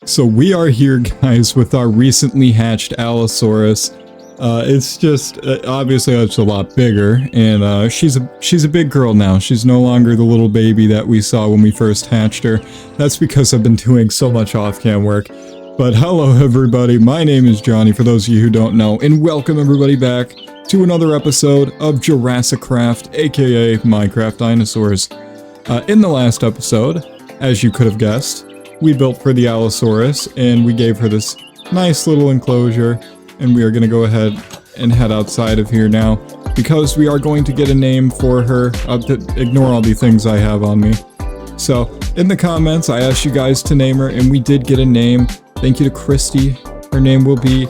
So we are here, guys, with our recently hatched Allosaurus. It's just, obviously it's a lot bigger, and she's a big girl now. She's no longer the little baby that we saw when we first hatched her. That's because I've been doing so much off-cam work. But hello everybody, my name is Johnny, for those of you who don't know, and welcome everybody back to another episode of JurassiCraft, aka Minecraft Dinosaurs. In the last episode, as you could have guessed, we built for the Allosaurus, and we gave her this nice little enclosure, and we are going to go ahead and head outside of here now, because we are going to get a name for her. Ignore all the things I have on me. So, in the comments, I asked you guys to name her, and we did get a name. Thank you to Christy. Her name will be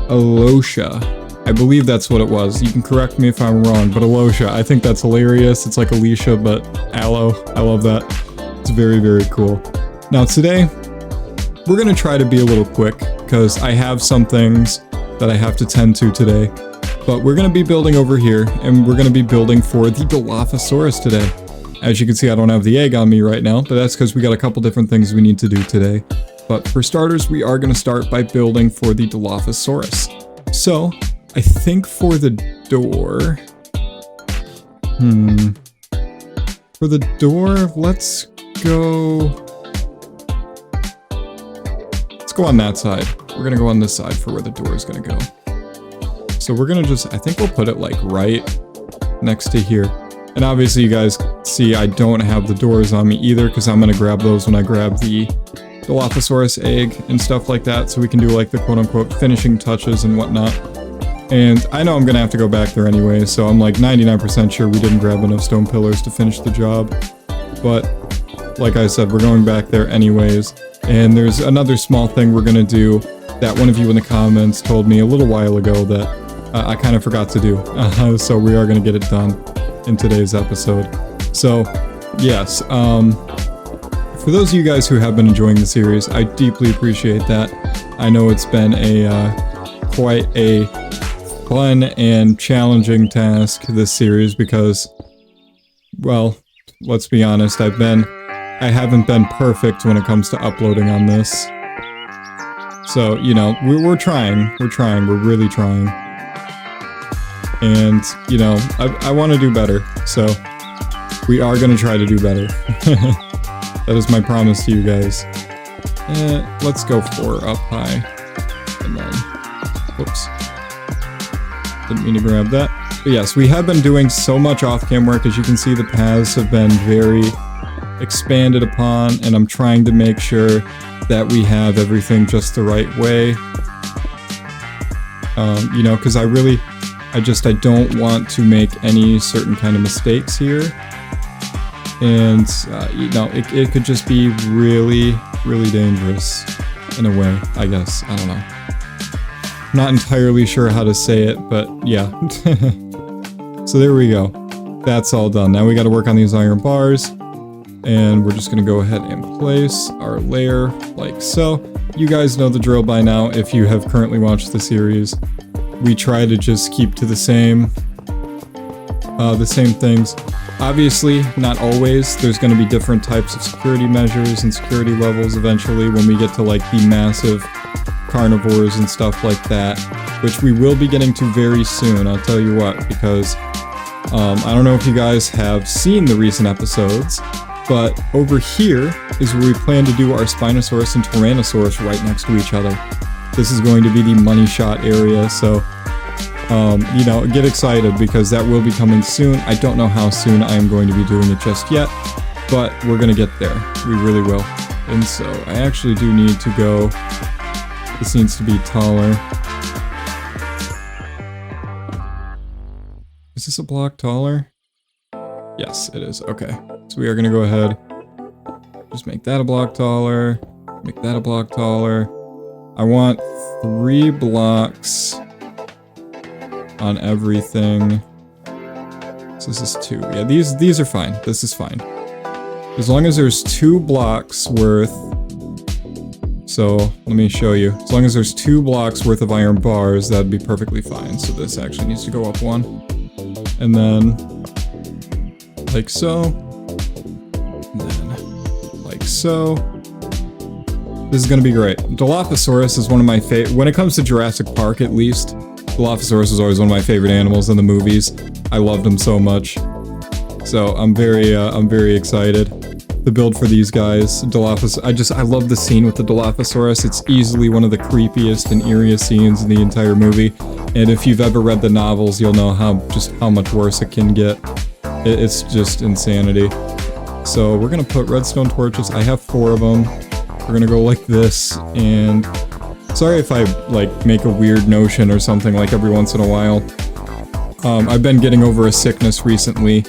Alosha. I believe that's what it was. You can correct me if I'm wrong, but Alosha, I think that's hilarious. It's like Alicia, but Allo. I love that. It's very, very cool. Now today, we're going to try to be a little quick, because I have some things that I have to tend to today. But we're going to be building over here, and we're going to be building for the Dilophosaurus today. As you can see, I don't have the egg on me right now, but that's because we got a couple different things we need to do today. But for starters, we are going to start by building for the Dilophosaurus. So, I think for the door... For the door, let's go on that side. We're gonna go on this side for where the door is gonna go. So we're gonna just, I think we'll put it like right next to here. And obviously you guys see I don't have the doors on me either, because I'm gonna grab those when I grab the Dilophosaurus egg and stuff like that, so we can do like the quote-unquote finishing touches and whatnot. And I know I'm gonna have to go back there anyway, so I'm like 99% sure we didn't grab enough stone pillars to finish the job. But like I said, we're going back there anyways. And there's another small thing we're gonna do that one of you in the comments told me a little while ago that I kind of forgot to do. So we are gonna get it done in today's episode. So, yes, for those of you guys who have been enjoying the series, I deeply appreciate that. I know it's been quite a fun and challenging task, this series, because, well, let's be honest, I haven't been perfect when it comes to uploading on this. So, you know, we're trying, we're really trying. And, you know, I want to do better, so we are going to try to do better. That is my promise to you guys. Let's go for up high. And then, whoops. Didn't mean to grab that. But yes, we have been doing so much off-cam work. As you can see, the paths have been very expanded upon, and I'm trying to make sure that we have everything just the right way. You know, because I don't want to make any certain kind of mistakes here. And, you know, it could just be really, really dangerous in a way, I guess. I don't know. I'm not entirely sure how to say it, but yeah. So there we go. That's all done. Now we got to work on these iron bars. And we're just going to go ahead and place our layer like so. You guys know the drill by now if you have currently watched the series. We try to just keep to the same things. Obviously, not always. There's going to be different types of security measures and security levels eventually when we get to like the massive carnivores and stuff like that, which we will be getting to very soon, I'll tell you what, because I don't know if you guys have seen the recent episodes, but over here is where we plan to do our Spinosaurus and Tyrannosaurus right next to each other. This is going to be the money shot area, so, you know, get excited because that will be coming soon. I don't know how soon I am going to be doing it just yet, but we're going to get there. We really will. And so, I actually do need to go... This needs to be taller. Is this a block taller? Yes, it is. Okay. So we are going to go ahead, just make that a block taller, make that a block taller. I want 3 blocks on everything. So this is 2. Yeah, these are fine. This is fine. As long as there's 2 blocks worth. So let me show you. As long as there's 2 blocks worth of iron bars, that'd be perfectly fine. So this actually needs to go up 1. And then like so. And then like so. This is gonna be great. Dilophosaurus is one of my favorite, when it comes to Jurassic Park at least, Dilophosaurus is always one of my favorite animals in the movies. I loved him so much. So I'm very excited to build for these guys. Dilophosaurus, I love the scene with the Dilophosaurus. It's easily one of the creepiest and eeriest scenes in the entire movie. And if you've ever read the novels, you'll know how much worse it can get. It's just insanity. So we're gonna put redstone torches. I have 4 of them. We're gonna go like this, and sorry if I like make a weird notion or something like every once in a while. I've been getting over a sickness recently,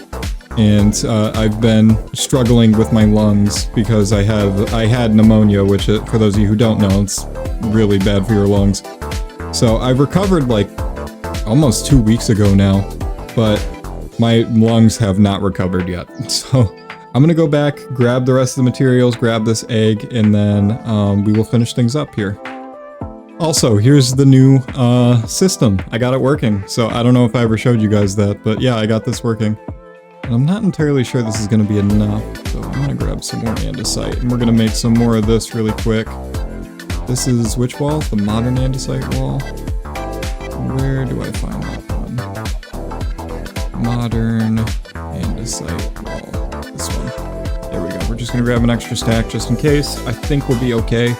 and I've been struggling with my lungs because I had pneumonia, which for those of you who don't know, it's really bad for your lungs. So I've recovered like almost 2 weeks ago now, but my lungs have not recovered yet. So I'm gonna go back, grab the rest of the materials, grab this egg, and then we will finish things up here. Also, here's the new system. I got it working, so I don't know if I ever showed you guys that, but yeah, I got this working. And I'm not entirely sure this is gonna be enough, so I'm gonna grab some more andesite, and we're gonna make some more of this really quick. This is which wall? The modern andesite wall? Where do I find that one? Modern andesite wall. This one. There we go. We're just gonna grab an extra stack just in case. I think we'll be okay.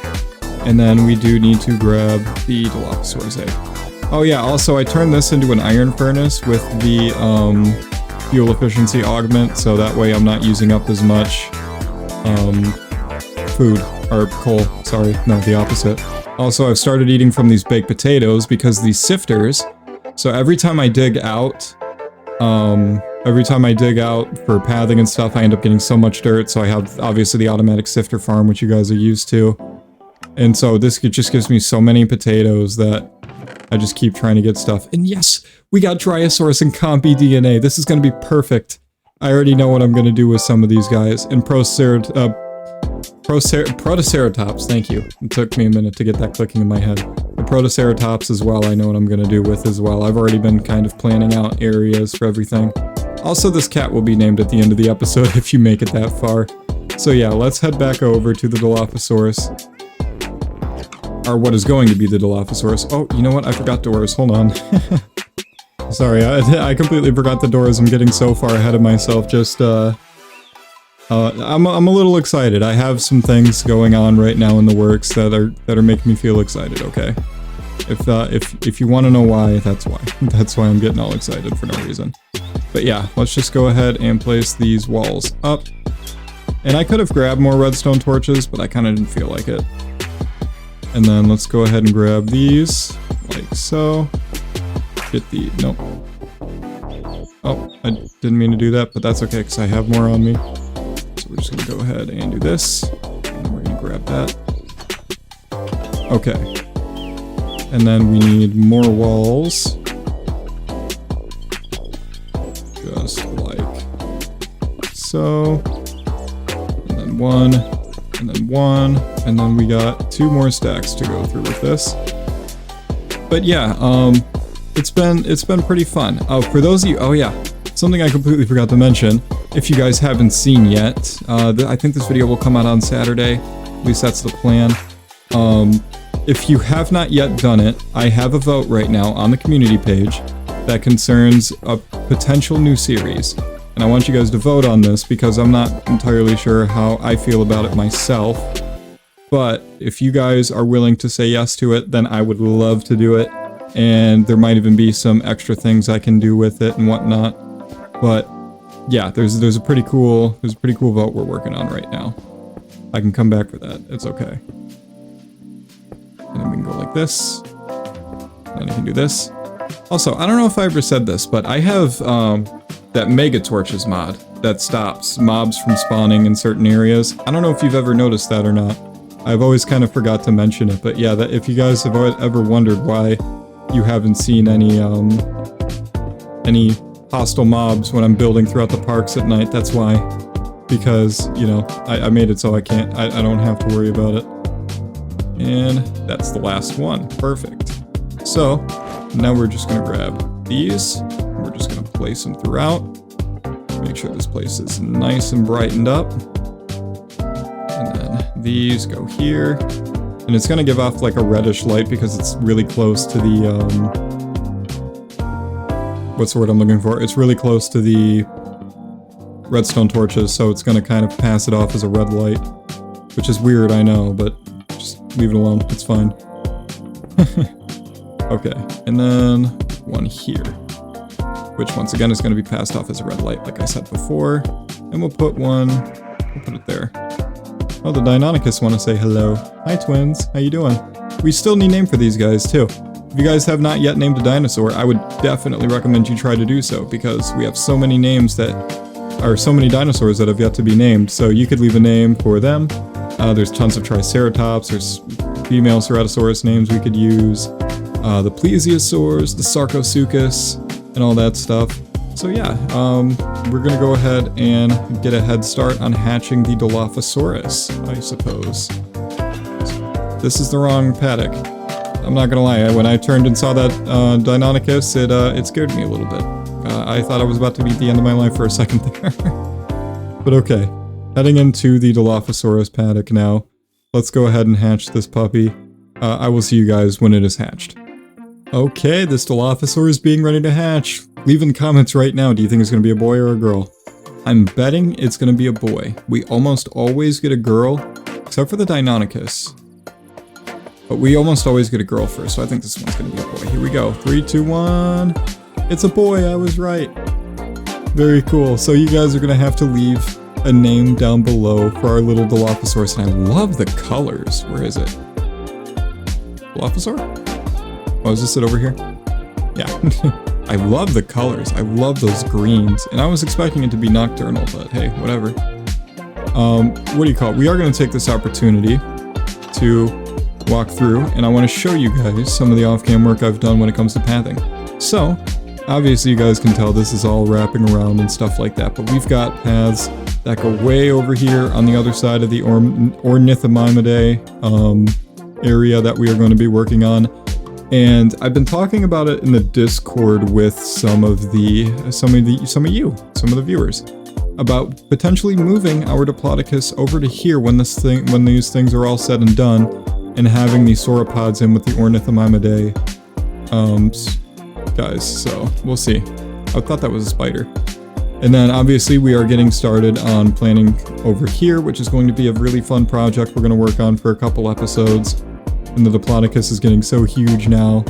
And then we do need to grab the Dilophosaurus egg. Oh yeah, also I turned this into an iron furnace with the fuel efficiency augment, so that way I'm not using up as much food, or coal, sorry, no, the opposite. Also, I've started eating from these baked potatoes because these sifters, so every time I dig out for pathing and stuff, I end up getting so much dirt, so I have obviously the automatic sifter farm, which you guys are used to. And so this just gives me so many potatoes that I just keep trying to get stuff. And yes, we got Dryosaurus and Compy DNA. This is going to be perfect. I already know what I'm going to do with some of these guys. And Protoceratops, thank you. It took me a minute to get that clicking in my head. The Protoceratops as well, I know what I'm going to do with as well. I've already been kind of planning out areas for everything. Also, this cat will be named at the end of the episode if you make it that far. So yeah, let's head back over to the Dilophosaurus. Or what is going to be the Dilophosaurus. Oh, you know what? I forgot doors. Hold on. Sorry, I completely forgot the doors. I'm getting so far ahead of myself. Just, I'm a little excited. I have some things going on right now in the works that are making me feel excited, okay? If you want to know why, that's why. That's why I'm getting all excited for no reason. But yeah, let's just go ahead and place these walls up. And I could have grabbed more redstone torches, but I kind of didn't feel like it. And then let's go ahead and grab these, like so. Get the, nope. Oh, I didn't mean to do that, but that's okay, because I have more on me. So we're just gonna go ahead and do this. And then we're gonna grab that. Okay. And then we need more walls. Just like so. And then one. And then one, and then we got 2 more stacks to go through with this. But yeah, it's been pretty fun. Oh, for those of you, oh yeah, something I completely forgot to mention. If you guys haven't seen yet, I think this video will come out on Saturday. At least that's the plan. If you have not yet done it, I have a vote right now on the community page that concerns a potential new series. And I want you guys to vote on this because I'm not entirely sure how I feel about it myself. But if you guys are willing to say yes to it, then I would love to do it. And there might even be some extra things I can do with it and whatnot. But yeah, there's a pretty cool vote we're working on right now. I can come back for that. It's okay. And then we can go like this. And then I can do this. Also, I don't know if I ever said this, but I have that Mega Torches mod that stops mobs from spawning in certain areas. I don't know if you've ever noticed that or not. I've always kind of forgot to mention it, but yeah, that if you guys have ever wondered why you haven't seen any hostile mobs when I'm building throughout the parks at night, that's why. Because, you know, I made it so I don't have to worry about it. And that's the last one. Perfect. So, now we're just gonna grab these. We're just gonna place them throughout. Make sure this place is nice and brightened up. And then these go here. And it's gonna give off like a reddish light because it's really close to the, what's the word I'm looking for? It's really close to the redstone torches, so it's gonna kind of pass it off as a red light. Which is weird, I know, but just leave it alone, it's fine. Okay, and then one here. Which once again is gonna be passed off as a red light, like I said before. And we'll put it there. Oh, the Deinonychus want to say hello. Hi, twins. How you doing? We still need a name for these guys, too. If you guys have not yet named a dinosaur, I would definitely recommend you try to do so, because we have so many names that are so many dinosaurs that have yet to be named. So you could leave a name for them. There's tons of Triceratops. There's female Ceratosaurus names we could use. The Plesiosaurs, the Sarcosuchus, and all that stuff. So yeah, we're gonna go ahead and get a head start on hatching the Dilophosaurus, I suppose. This is the wrong Paddock. I'm not gonna lie, when I turned and saw that Deinonychus, it scared me a little bit. I thought I was about to be at the end of my life for a second there. But okay, heading into the Dilophosaurus Paddock now. Let's go ahead and hatch this puppy. I will see you guys when it is hatched. Okay, this Dilophosaur is being ready to hatch. Leave in the comments right now, do you think it's going to be a boy or a girl? I'm betting it's going to be a boy. We almost always get a girl, except for the Deinonychus. But we almost always get a girl first, so I think this one's going to be a boy. Here we go. 3, 2, 1. It's a boy, I was right. Very cool. So you guys are going to have to leave a name down below for our little Dilophosaurus. And I love the colors. Where is it? Dilophosaur? Oh, is this it over here? Yeah. I love the colors. I love those greens. And I was expecting it to be nocturnal, but hey, whatever. What do you call it? We are going to take this opportunity to walk through, and I want to show you guys some of the off-cam work I've done when it comes to pathing. So, obviously you guys can tell this is all wrapping around and stuff like that, but we've got paths that go way over here on the other side of the Ornithomimidae area that we are going to be working on. And I've been talking about it in the Discord with some of the viewers about potentially moving our Diplodocus over to here when these things are all said and done, and having the sauropods in with the Ornithomimidae guys. So we'll see. I thought that was a spider. And then obviously we are getting started on planning over here, which is going to be a really fun project we're going to work on for a couple episodes. And the Diplodocus is getting so huge now.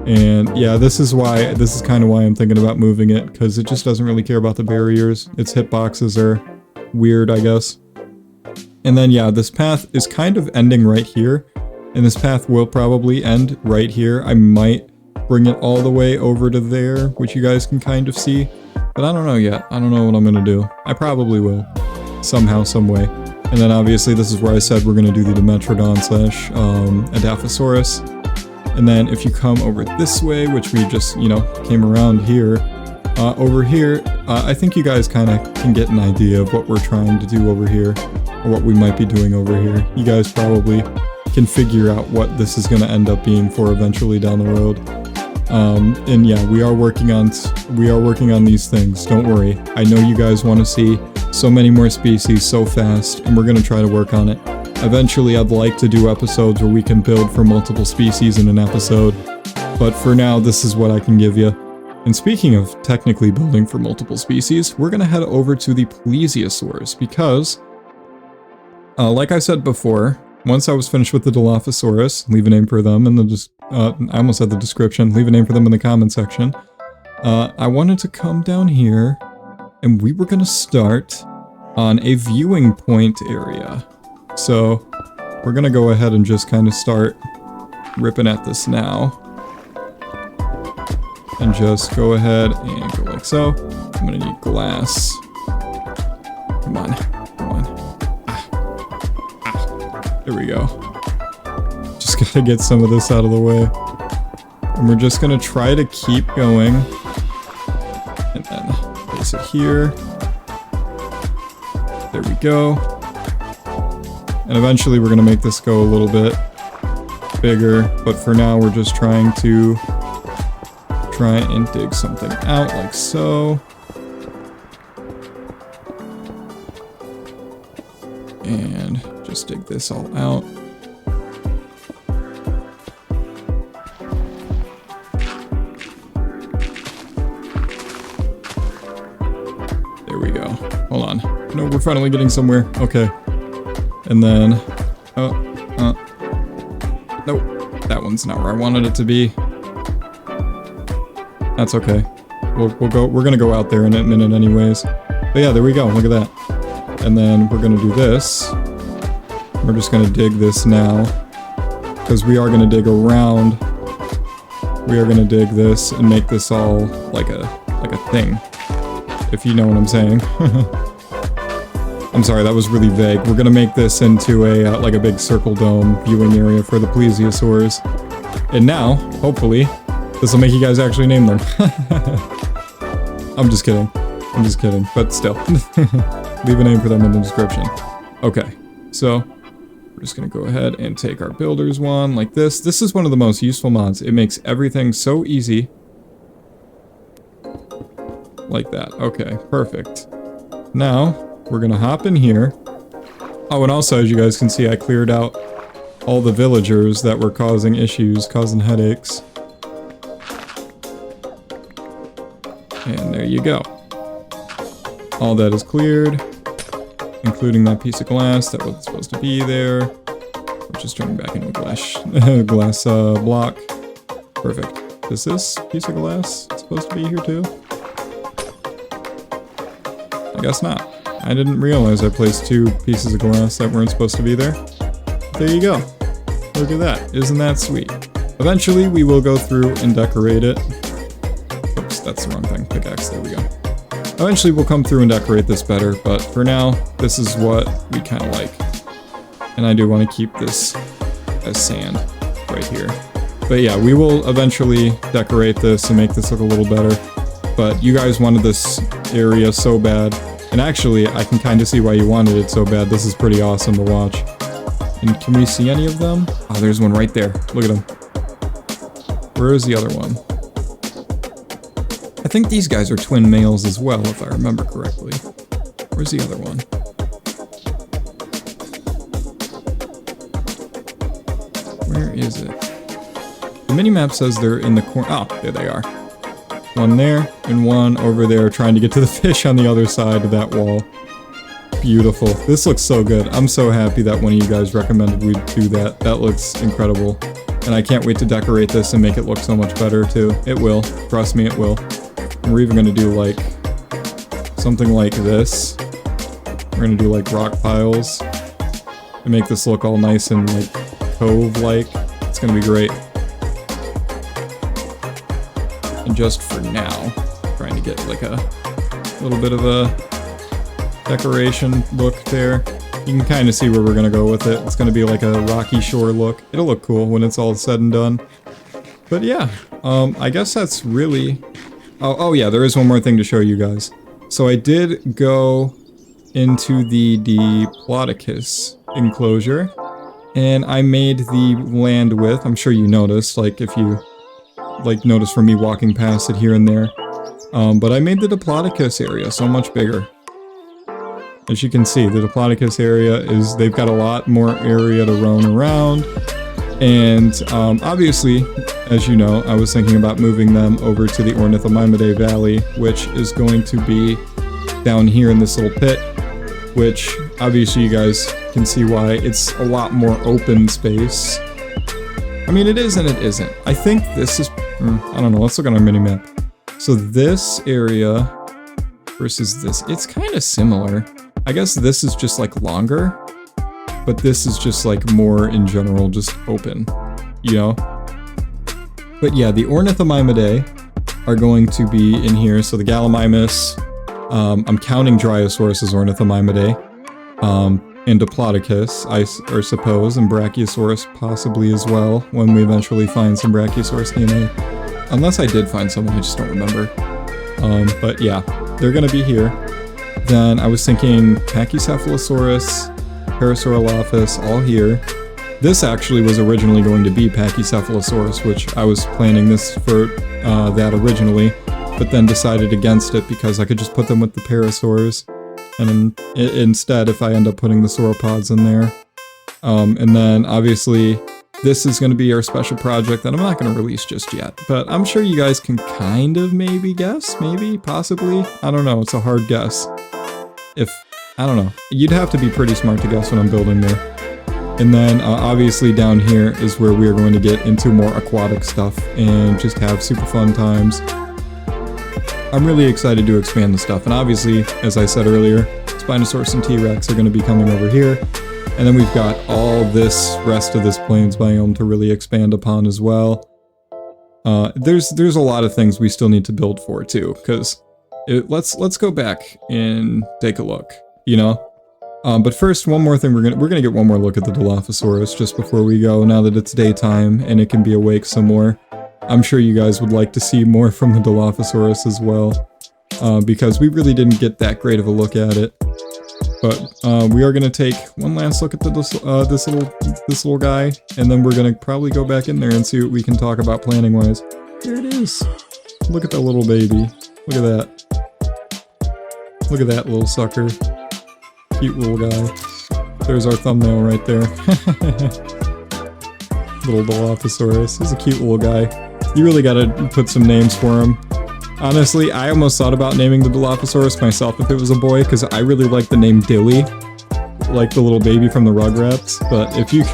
And yeah, this is kind of why I'm thinking about moving it, because it just doesn't really care about the barriers. Its hitboxes are weird, I guess. And then yeah, this path is kind of ending right here. And this path will probably end right here. I might bring it all the way over to there, which you guys can kind of see. But I don't know yet. I don't know what I'm going to do. I probably will. Somehow, some way. And then obviously this is where I said we're going to do the Dimetrodon / Dilophosaurus. And then if you come over this way, which we just, came around here, over here, I think you guys kind of can get an idea of what we're trying to do over here, or what we might be doing over here. You guys probably can figure out what this is going to end up being for eventually down the road. And yeah, we are working on these things. Don't worry. I know you guys want to see so many more species so fast, and we're going to try to work on it. Eventually, I'd like to do episodes where we can build for multiple species in an episode, but for now, this is what I can give you. And speaking of technically building for multiple species, we're going to head over to the Plesiosaurs, because, like I said before, once I was finished with the Dilophosaurus, leave a name for them in the I almost said the description, leave a name for them in the comment section. I wanted to come down here, and we were going to start on a viewing point area. So we're going to go ahead and just kind of start ripping at this now. And just go ahead and go like so. I'm going to need glass. Come on. There we go. Just gotta get some of this out of the way. And we're just gonna try to keep going. And then place it here. There we go. And eventually we're gonna make this go a little bit bigger. But for now we're just trying to try and dig something out like so. And just dig this all out. hold on. No, we're finally getting somewhere. Okay. And then, nope, that one's not where I wanted it to be. That's okay. We're gonna go out there in a minute anyways. But yeah, there we go, look at that. And then we're gonna do this. We're just gonna dig this now. Because we are gonna dig around. We are gonna dig this and make this all like a thing. If you know what I'm saying. I'm sorry, that was really vague. We're gonna make this into a like a big circle dome viewing area for the Plesiosaurs. And now, hopefully, this will make you guys actually name them. I'm just kidding. I'm just kidding. But still. Leave a name for them in the description. Okay. So, we're just going to go ahead and take our builders one like this. This is one of the most useful mods. It makes everything so easy. Like that. Okay. Perfect. Now, we're going to hop in here. Oh, and also, as you guys can see, I cleared out all the villagers that were causing issues, causing headaches. And there you go. All that is cleared, including that piece of glass that was supposed to be there. We're just turning back into a glass block. Perfect. Is this piece of glass supposed to be here too? I guess not. I didn't realize I placed two pieces of glass that weren't supposed to be there. There you go. Look at that. Isn't that sweet? Eventually, we will go through and decorate it. Oops, that's the wrong thing. Pickaxe, there we go. Eventually, we'll come through and decorate this better, but for now, this is what we kind of like. And I do want to keep this as sand right here. But yeah, we will eventually decorate this and make this look a little better. But you guys wanted this area so bad. And actually, I can kind of see why you wanted it so bad. This is pretty awesome to watch. And can we see any of them? Oh, there's one right there. Look at him. Where is the other one? I think these guys are twin males as well, if I remember correctly. Where's the other one? Where is it? The minimap says they're in the corner. Oh, there they are. One there, and one over there trying to get to the fish on the other side of that wall. Beautiful. This looks so good. I'm so happy that one of you guys recommended we do that. That looks incredible. And I can't wait to decorate this and make it look so much better too. It will. Trust me, it will. And we're even going to do like something like this. We're going to do like rock piles to make this look all nice and like cove-like. It's going to be great. And just for now, trying to get like a little bit of a decoration look there. You can kind of see where we're going to go with it. It's going to be like a rocky shore look. It'll look cool when it's all said and done. But yeah, I guess that's really... Oh yeah, there is one more thing to show you guys. So I did go into the Diplodocus enclosure, and I made the land width. I'm sure you noticed, like if you notice from me walking past it here and there. But I made the Diplodocus area so much bigger. As you can see, the Diplodocus area is, they've got a lot more area to roam around. And obviously, as you know, I was thinking about moving them over to the Ornithomimidae Valley, which is going to be down here in this little pit, which obviously you guys can see why it's a lot more open space. I mean, it is and it isn't. I think this is, I don't know, let's look on our mini-map. So this area versus this, it's kind of similar. I guess this is just like longer, but this is just like more in general, just open, you know? But yeah, the Ornithomimidae are going to be in here. So the Gallimimus, I'm counting Dryosaurus as Ornithomimidae, and Diplodocus, I suppose, and Brachiosaurus possibly as well, when we eventually find some Brachiosaurus DNA. Unless I did find someone, I just don't remember. But yeah, they're gonna be here. Then I was thinking Pachycephalosaurus, Parasaurolophus, all here. This actually was originally going to be Pachycephalosaurus, which I was planning this for that originally, but then decided against it because I could just put them with the Parasaurs. And instead, if I end up putting the sauropods in there. And then, obviously, this is going to be our special project that I'm not going to release just yet. But I'm sure you guys can kind of maybe guess, maybe, possibly. I don't know, it's a hard guess. if, I don't know, you'd have to be pretty smart to guess what I'm building there. And then obviously down here is where we are going to get into more aquatic stuff and just have super fun times. I'm really excited to expand the stuff, and obviously, as I said earlier, Spinosaurus and T-Rex are going to be coming over here. And then we've got all this rest of this plains biome to really expand upon as well. There's a lot of things we still need to build for too, because let's go back and take a look, you know? But first, one more thing, we're gonna get one more look at the Dilophosaurus just before we go, now that it's daytime and it can be awake some more. I'm sure you guys would like to see more from the Dilophosaurus as well, because we really didn't get that great of a look at it. But we are gonna take one last look at this little guy, and then we're gonna probably go back in there and see what we can talk about planning wise. There it is. Look at that little baby. Look at that. Look at that little sucker. Cute little guy. There's our thumbnail right there. Little Dilophosaurus. He's a cute little guy. You really gotta put some names for him. Honestly, I almost thought about naming the Dilophosaurus myself if it was a boy, because I really like the name Dilly, like the little baby from the Rugrats. But if you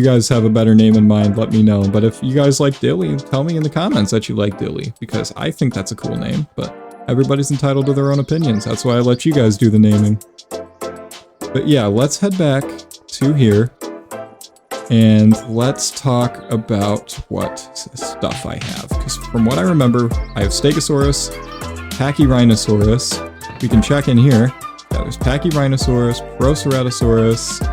guys have a better name in mind, let me know. But if you guys like Dilly, tell me in the comments that you like Dilly, because I think that's a cool name. But everybody's entitled to their own opinions. That's why I let you guys do the naming. But yeah, let's head back to here. And let's talk about what stuff I have. Because from what I remember, I have Stegosaurus, Pachyrhinosaurus. We can check in here. Yeah, there's Pachyrhinosaurus, Proceratosaurus.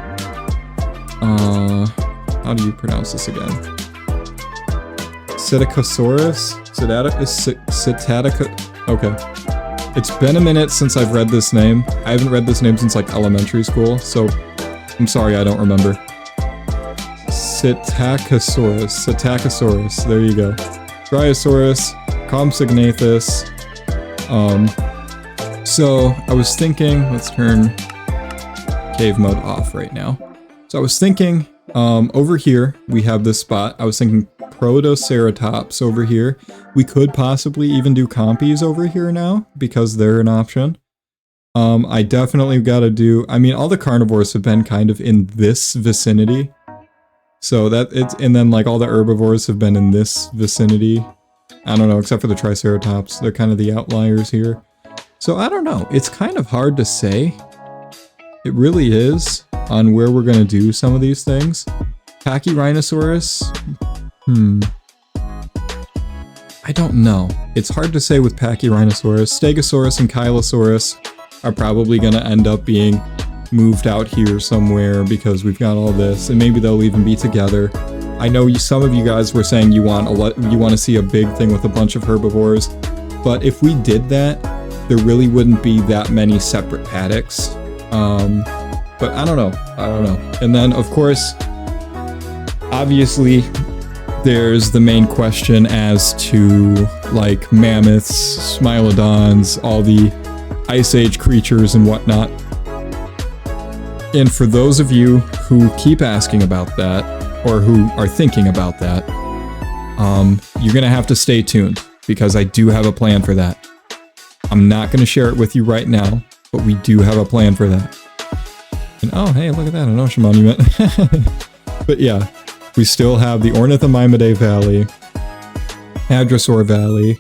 How do you pronounce this again? Psittacosaurus? Okay. It's been a minute since I've read this name. I haven't read this name since like elementary school, so I'm sorry I don't remember. Psittacosaurus, there you go. Dryosaurus, Compsognathus. So I was thinking, let's turn cave mode off right now. So I was thinking, over here, we have this spot. I was thinking Protoceratops over here. We could possibly even do Compies over here now, because they're an option. I definitely gotta do, I mean, all the carnivores have been kind of in this vicinity. So and then like all the herbivores have been in this vicinity. I don't know, except for the Triceratops. They're kind of the outliers here. So I don't know, it's kind of hard to say. It really is, on where we're gonna do some of these things. Pachyrhinosaurus? I don't know. It's hard to say with Pachyrhinosaurus. Stegosaurus and Chylosaurus are probably gonna end up being moved out here somewhere because we've got all this, and maybe they'll even be together. I know some of you guys were saying you want to see a big thing with a bunch of herbivores, but if we did that, there really wouldn't be that many separate paddocks. But I don't know. And then of course, obviously, there's the main question as to like mammoths, smilodons, all the Ice Age creatures and whatnot. And for those of you who keep asking about that, or who are thinking about that, you're gonna have to stay tuned, because I do have a plan for that. I'm not gonna share it with you right now, but we do have a plan for that. And oh, hey, look at that, an ocean monument. But yeah, we still have the Ornithomimidae Valley, Hadrosaur Valley,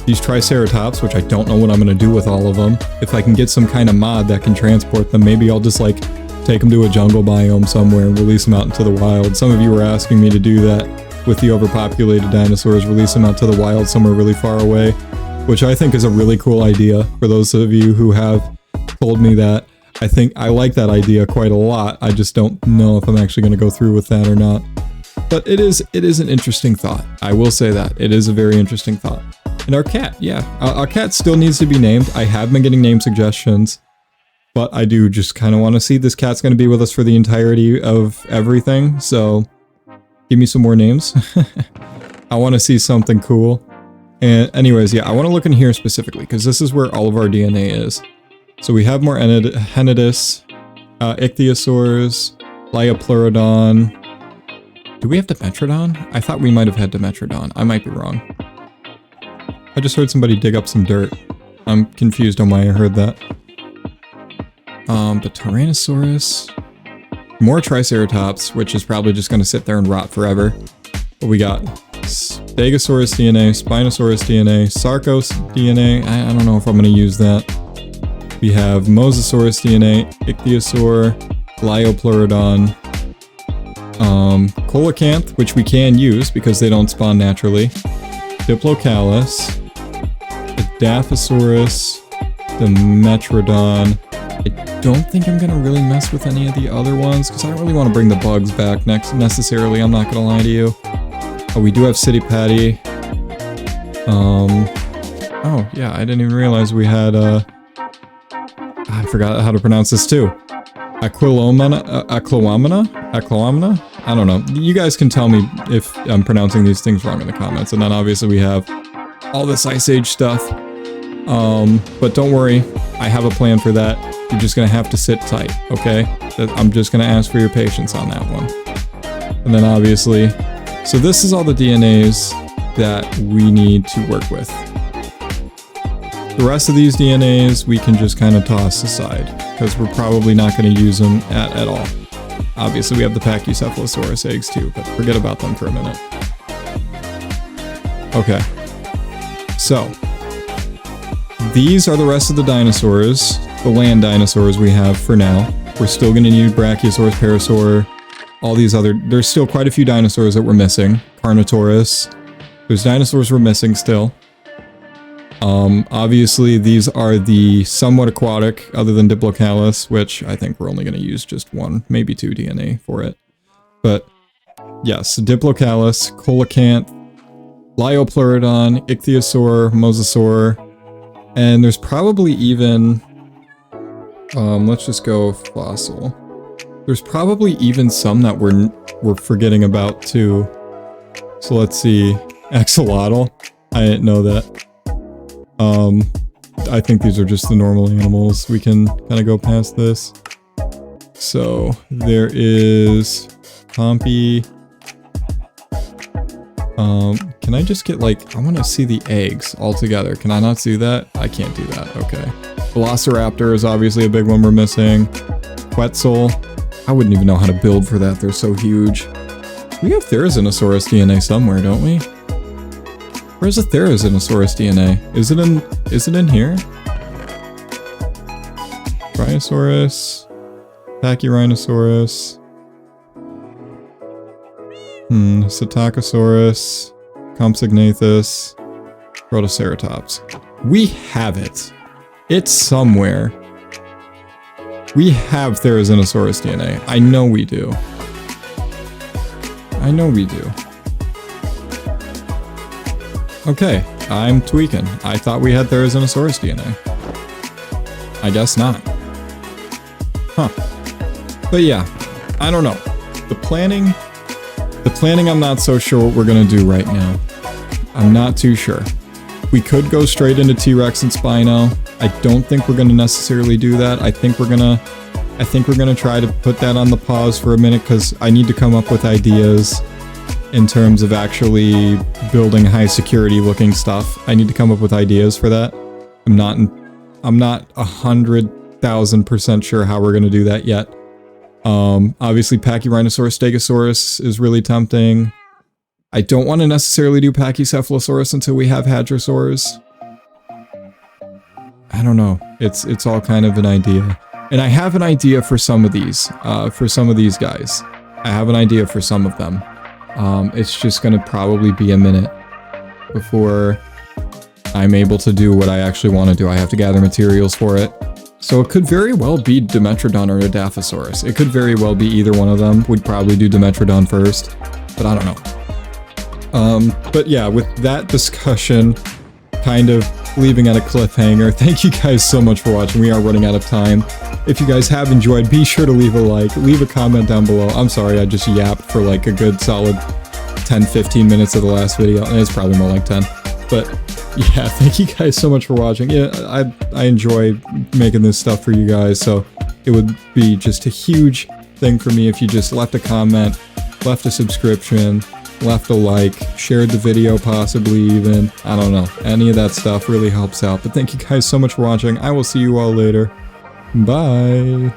these Triceratops, which I don't know what I'm going to do with all of them. If I can get some kind of mod that can transport them, maybe I'll just like take them to a jungle biome somewhere and release them out into the wild. Some of you were asking me to do that with the overpopulated dinosaurs, release them out to the wild somewhere really far away, which I think is a really cool idea. For those of you who have told me that, I think I like that idea quite a lot. I just don't know if I'm actually going to go through with that or not. But it is an interesting thought. I will say that. It is a very interesting thought. And our cat, yeah. Our cat still needs to be named. I have been getting name suggestions. But I do just kind of want to see this cat's going to be with us for the entirety of everything. So give me some more names. I want to see something cool. And anyways, yeah, I want to look in here specifically, because this is where all of our DNA is. So we have more Henodus, Ichthyosaurs, Liopleurodon. Do we have Dimetrodon? I thought we might have had Dimetrodon. I might be wrong. I just heard somebody dig up some dirt. I'm confused on why I heard that. The Tyrannosaurus. More Triceratops, which is probably just going to sit there and rot forever. But we got Stegosaurus DNA, Spinosaurus DNA, Sarcos DNA. I don't know if I'm going to use that. We have Mosasaurus DNA, Ichthyosaur, Liopleurodon, Coelacanth, which we can use because they don't spawn naturally, Diplocalus, Dilophosaurus, the Metrodon. I don't think I'm going to really mess with any of the other ones because I don't really want to bring the bugs back necessarily, I'm not going to lie to you. Oh, we do have City Patty. Oh, yeah, I didn't even realize we had, I forgot how to pronounce this too. Aquilomana? I don't know. You guys can tell me if I'm pronouncing these things wrong in the comments. And then obviously we have all this Ice Age stuff. But don't worry, I have a plan for that. You're just gonna have to sit tight, okay? I'm just gonna ask for your patience on that one. And then obviously, so this is all the DNAs that we need to work with. The rest of these DNAs we can just kind of toss aside because we're probably not going to use them at all. Obviously we have the Pachycephalosaurus eggs too, but forget about them for a minute. Okay, so these are the rest of the dinosaurs, the land dinosaurs we have for now. We're still going to need Brachiosaurus, Parasaur, all these other, there's still quite a few dinosaurs that we're missing. Carnotaurus, there's dinosaurs we're missing still. Obviously these are the somewhat aquatic, other than Diplocalus, which I think we're only going to use just one, maybe two DNA for it. But yes, Diplocalus, Coelacanth, Liopleurodon, Ichthyosaur, Mosasaur, and there's probably even, let's just go fossil. There's probably even some that we're forgetting about too. So let's see, Axolotl, I didn't know that. I think these are just the normal animals. We can kind of go past this. So there is Pompey. Can I just get like, I want to see the eggs all together. Can I not do that? I can't do that. Okay. Velociraptor is obviously a big one we're missing. Quetzal. I wouldn't even know how to build for that. They're so huge. We have Therizinosaurus DNA somewhere, don't we? Where's the Therizinosaurus DNA? Is it in here? Brachiosaurus, Pachyrhinosaurus, Psittacosaurus, Compsognathus, Protoceratops. We have it. It's somewhere. We have Therizinosaurus DNA. I know we do. I know we do. Okay, I'm tweaking. I thought we had Therizinosaurus DNA. I guess not. Huh. But yeah, I don't know. The planning I'm not so sure what we're gonna do right now. I'm not too sure. We could go straight into T-Rex and Spino. I don't think we're gonna necessarily do that. I think we're gonna try to put that on the pause for a minute because I need to come up with ideas in terms of actually building high security looking stuff. I need to come up with ideas for that. I'm not 100,000% sure how we're gonna do that yet. Obviously Pachyrhinosaurus, Stegosaurus is really tempting. I don't want to necessarily do Pachycephalosaurus until we have Hadrosaurs. I don't know. It's all kind of an idea. And I have an idea for some of these guys. I have an idea for some of them. It's just gonna probably be a minute before I'm able to do what I actually want to do. I have to gather materials for it. So it could very well be Dimetrodon or Dilophosaurus. It could very well be either one of them. We'd probably do Dimetrodon first, but I don't know. But yeah, with that discussion kind of leaving at a cliffhanger, thank you guys so much for watching. We are running out of time. If you guys have enjoyed, be sure to leave a like, leave a comment down below. I'm sorry, I just yapped for like a good solid 10-15 minutes of the last video, and it's probably more like 10. But yeah, thank you guys so much for watching. Yeah, I enjoy making this stuff for you guys, so it would be just a huge thing for me if you just left a comment, left a subscription, left a like, shared the video possibly even. I don't know. Any of that stuff really helps out. But thank you guys so much for watching. I will see you all later. Bye.